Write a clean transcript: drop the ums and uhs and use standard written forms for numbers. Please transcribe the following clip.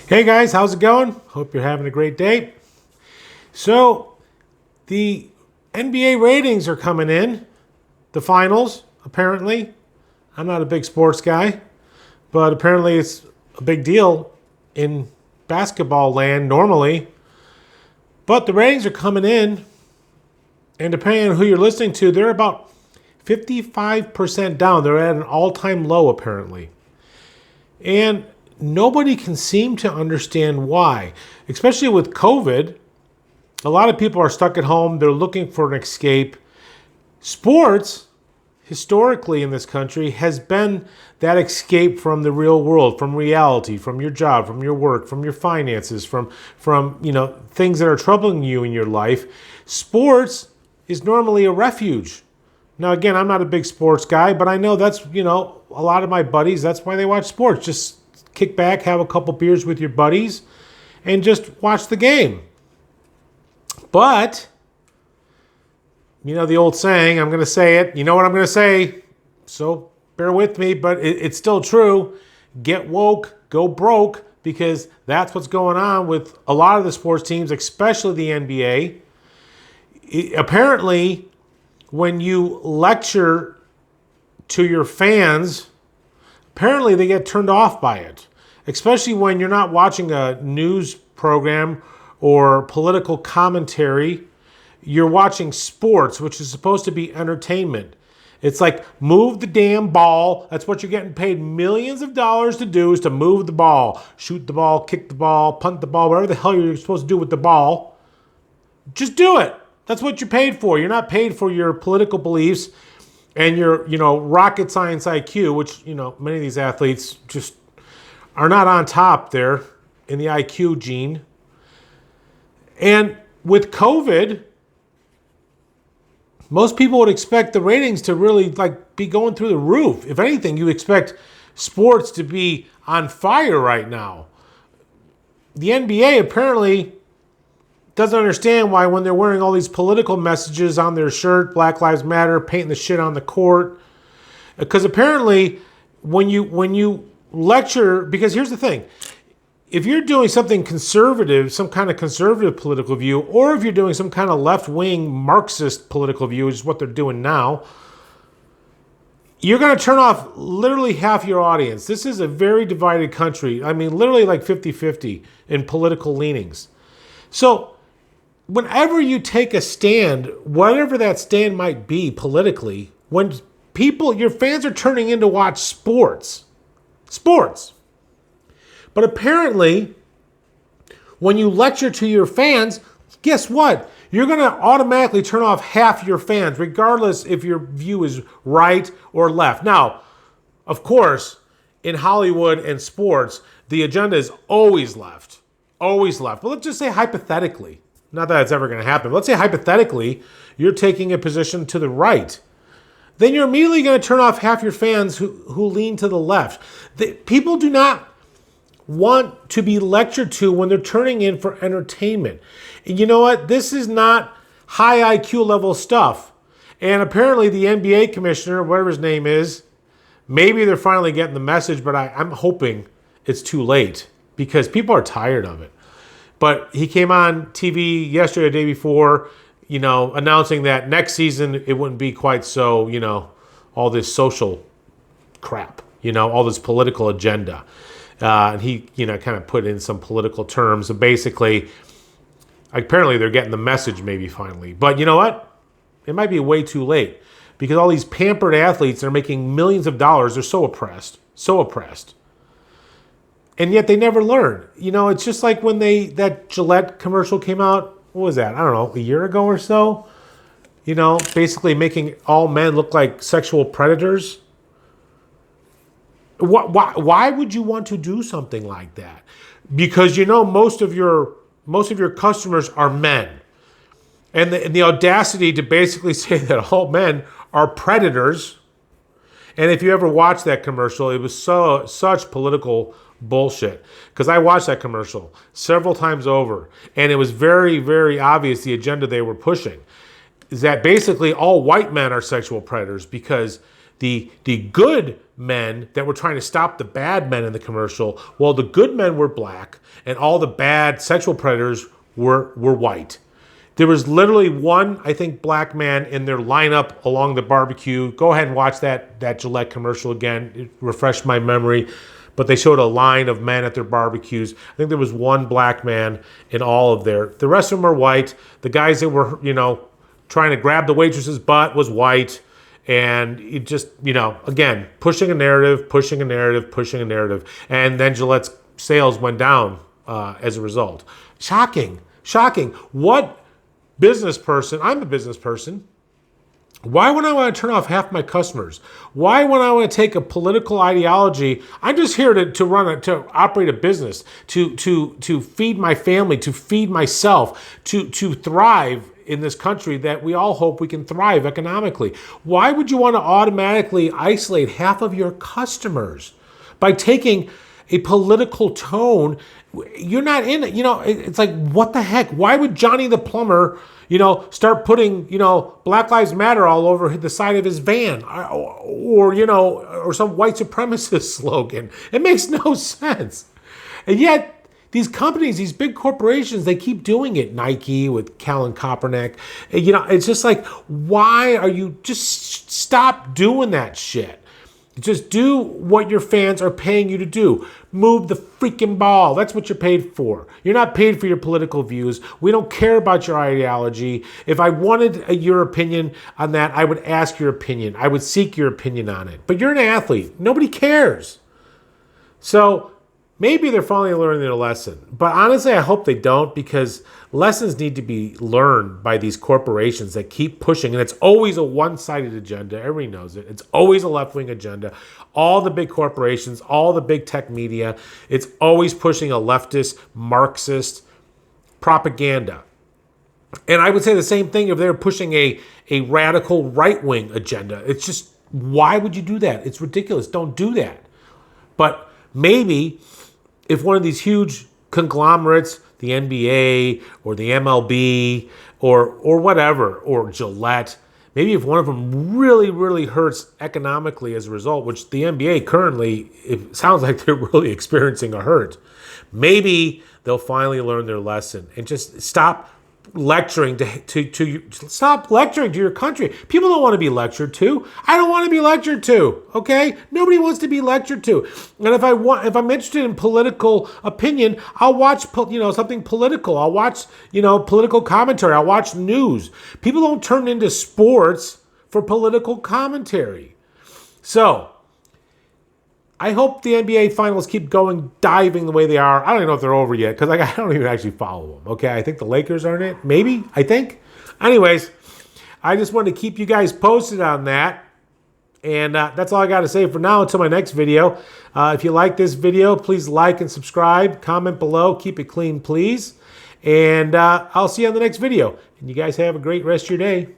Hey guys, how's it going? Hope you're having a great day. So, the NBA ratings are coming in, the finals, apparently. I'm not a big sports guy, but apparently it's a big deal in basketball land normally. But the ratings are coming in, and depending on who you're listening to, they're about 55% down. They're at an all time low, apparently. And nobody can seem to understand why, especially with COVID. A lot of people are stuck at home. They're looking for an escape. Sports, historically in this country, has been that escape from the real world, from reality, from your job, from your work, from your finances, from things that are troubling you in your life. Sports is normally a refuge. Now, again, I'm not a big sports guy, but I know that's, a lot of my buddies, that's why they watch sports. Just kick back, have a couple beers with your buddies, and just watch the game. But, the old saying, I'm going to say it. You know what I'm going to say, so bear with me, but it's still true. Get woke, go broke, because that's what's going on with a lot of the sports teams, especially the NBA. Apparently, when you lecture to your fans, apparently they get turned off by it, especially when you're not watching a news program or political commentary. You're watching sports, which is supposed to be entertainment. It's like, move the damn ball. That's what you're getting paid millions of dollars to do, is to move the ball. Shoot the ball, kick the ball, punt the ball, whatever the hell you're supposed to do with the ball. Just do it. That's what you're paid for. You're not paid for your political beliefs and your, rocket science IQ, which, many of these athletes just are not on top there in the IQ gene. And with COVID, most people would expect the ratings to really be going through the roof. If anything, you expect sports to be on fire right now. The NBA apparently doesn't understand why, when they're wearing all these political messages on their shirt, Black Lives Matter, painting the shit on the court. Because apparently when you lecture, because here's the thing, if you're doing something conservative, some kind of conservative political view, or if you're doing some kind of left-wing Marxist political view, which is what they're doing now, you're going to turn off literally half your audience. This is a very divided country. I mean, literally like 50-50 in political leanings. So whenever you take a stand, whatever that stand might be politically, when your fans are turning in to watch sports. But apparently, when you lecture to your fans, guess what? You're going to automatically turn off half your fans, regardless if your view is right or left. Now, of course, in Hollywood and sports, the agenda is always left. Always left. But let's just say hypothetically, not that it's ever going to happen, but let's say hypothetically, you're taking a position to the right. Then you're immediately going to turn off half your fans who lean to the left. People do not want to be lectured to when they're turning in for entertainment. And you know what? This is not high IQ level stuff. And apparently the NBA commissioner, whatever his name is, maybe they're finally getting the message, but I'm hoping it's too late because people are tired of it. But he came on TV yesterday, the day before, announcing that next season it wouldn't be quite so, all this social crap, all this political agenda. And he, kind of put in some political terms. And basically, apparently they're getting the message maybe finally. But you know what? It might be way too late because all these pampered athletes are making millions of dollars. They're so oppressed. And yet they never learn. It's just like when that Gillette commercial came out. What was that? I don't know, a year ago or so? Basically making all men look like sexual predators. Why would you want to do something like that? Because most of your customers are men, and the audacity to basically say that all men are predators. And if you ever watched that commercial, it was such political bullshit. Because I watched that commercial several times over, and it was very, very obvious the agenda they were pushing is that basically all white men are sexual predators because the good men that were trying to stop the bad men in the commercial. Well, the good men were black, and all the bad sexual predators were white. There was literally one, I think, black man in their lineup along the barbecue. Go ahead and watch that Gillette commercial again. It refreshed my memory. But they showed a line of men at their barbecues. I think there was one black man in all of there. The rest of them were white. The guys that were, trying to grab the waitress's butt was white. And it just, again, pushing a narrative. And then Gillette's sales went down as a result. Shocking. What business person, I'm a business person, why would I want to turn off half my customers? Why would I want to take a political ideology? I'm just here to operate a business, to feed my family, to feed myself, to thrive in this country that we all hope we can thrive economically. Why would you want to automatically isolate half of your customers by taking a political tone? You're not in it. It's like, what the heck? Why would Johnny the plumber, start putting, Black Lives Matter all over the side of his van or some white supremacist slogan? It makes no sense. And yet these companies, these big corporations, they keep doing it. Nike with Colin Kaepernick. It's just like, why are you just stop doing that shit? Just do what your fans are paying you to do. Move the freaking ball. That's what you're paid for. You're not paid for your political views. We don't care about your ideology. If I wanted your opinion on that, I would ask your opinion. I would seek your opinion on it. But you're an athlete. Nobody cares. So maybe they're finally learning their lesson. But honestly, I hope they don't, because lessons need to be learned by these corporations that keep pushing. And it's always a one-sided agenda. Everybody knows it. It's always a left-wing agenda. All the big corporations, all the big tech media, it's always pushing a leftist, Marxist propaganda. And I would say the same thing if they were pushing a radical right-wing agenda. It's just, why would you do that? It's ridiculous. Don't do that. But maybe if one of these huge conglomerates, the NBA or the MLB or whatever, or Gillette, maybe if one of them really, really hurts economically as a result, which the NBA currently, it sounds like they're really experiencing a hurt, maybe they'll finally learn their lesson and just stop lecturing stop lecturing to your country. People don't want to be lectured to. I don't want to be lectured to. Okay, nobody wants to be lectured to. And if I'm interested in political opinion, I'll watch something political. I'll watch political commentary. I'll watch news. People don't turn into sports for political commentary. So I hope the NBA finals keep diving the way they are. I don't even know if they're over yet, because I don't even actually follow them. Okay, I think the Lakers are in it. Maybe, I think. Anyways, I just wanted to keep you guys posted on that. And that's all I got to say for now until my next video. If you like this video, please like and subscribe. Comment below. Keep it clean, please. And I'll see you on the next video. And you guys have a great rest of your day.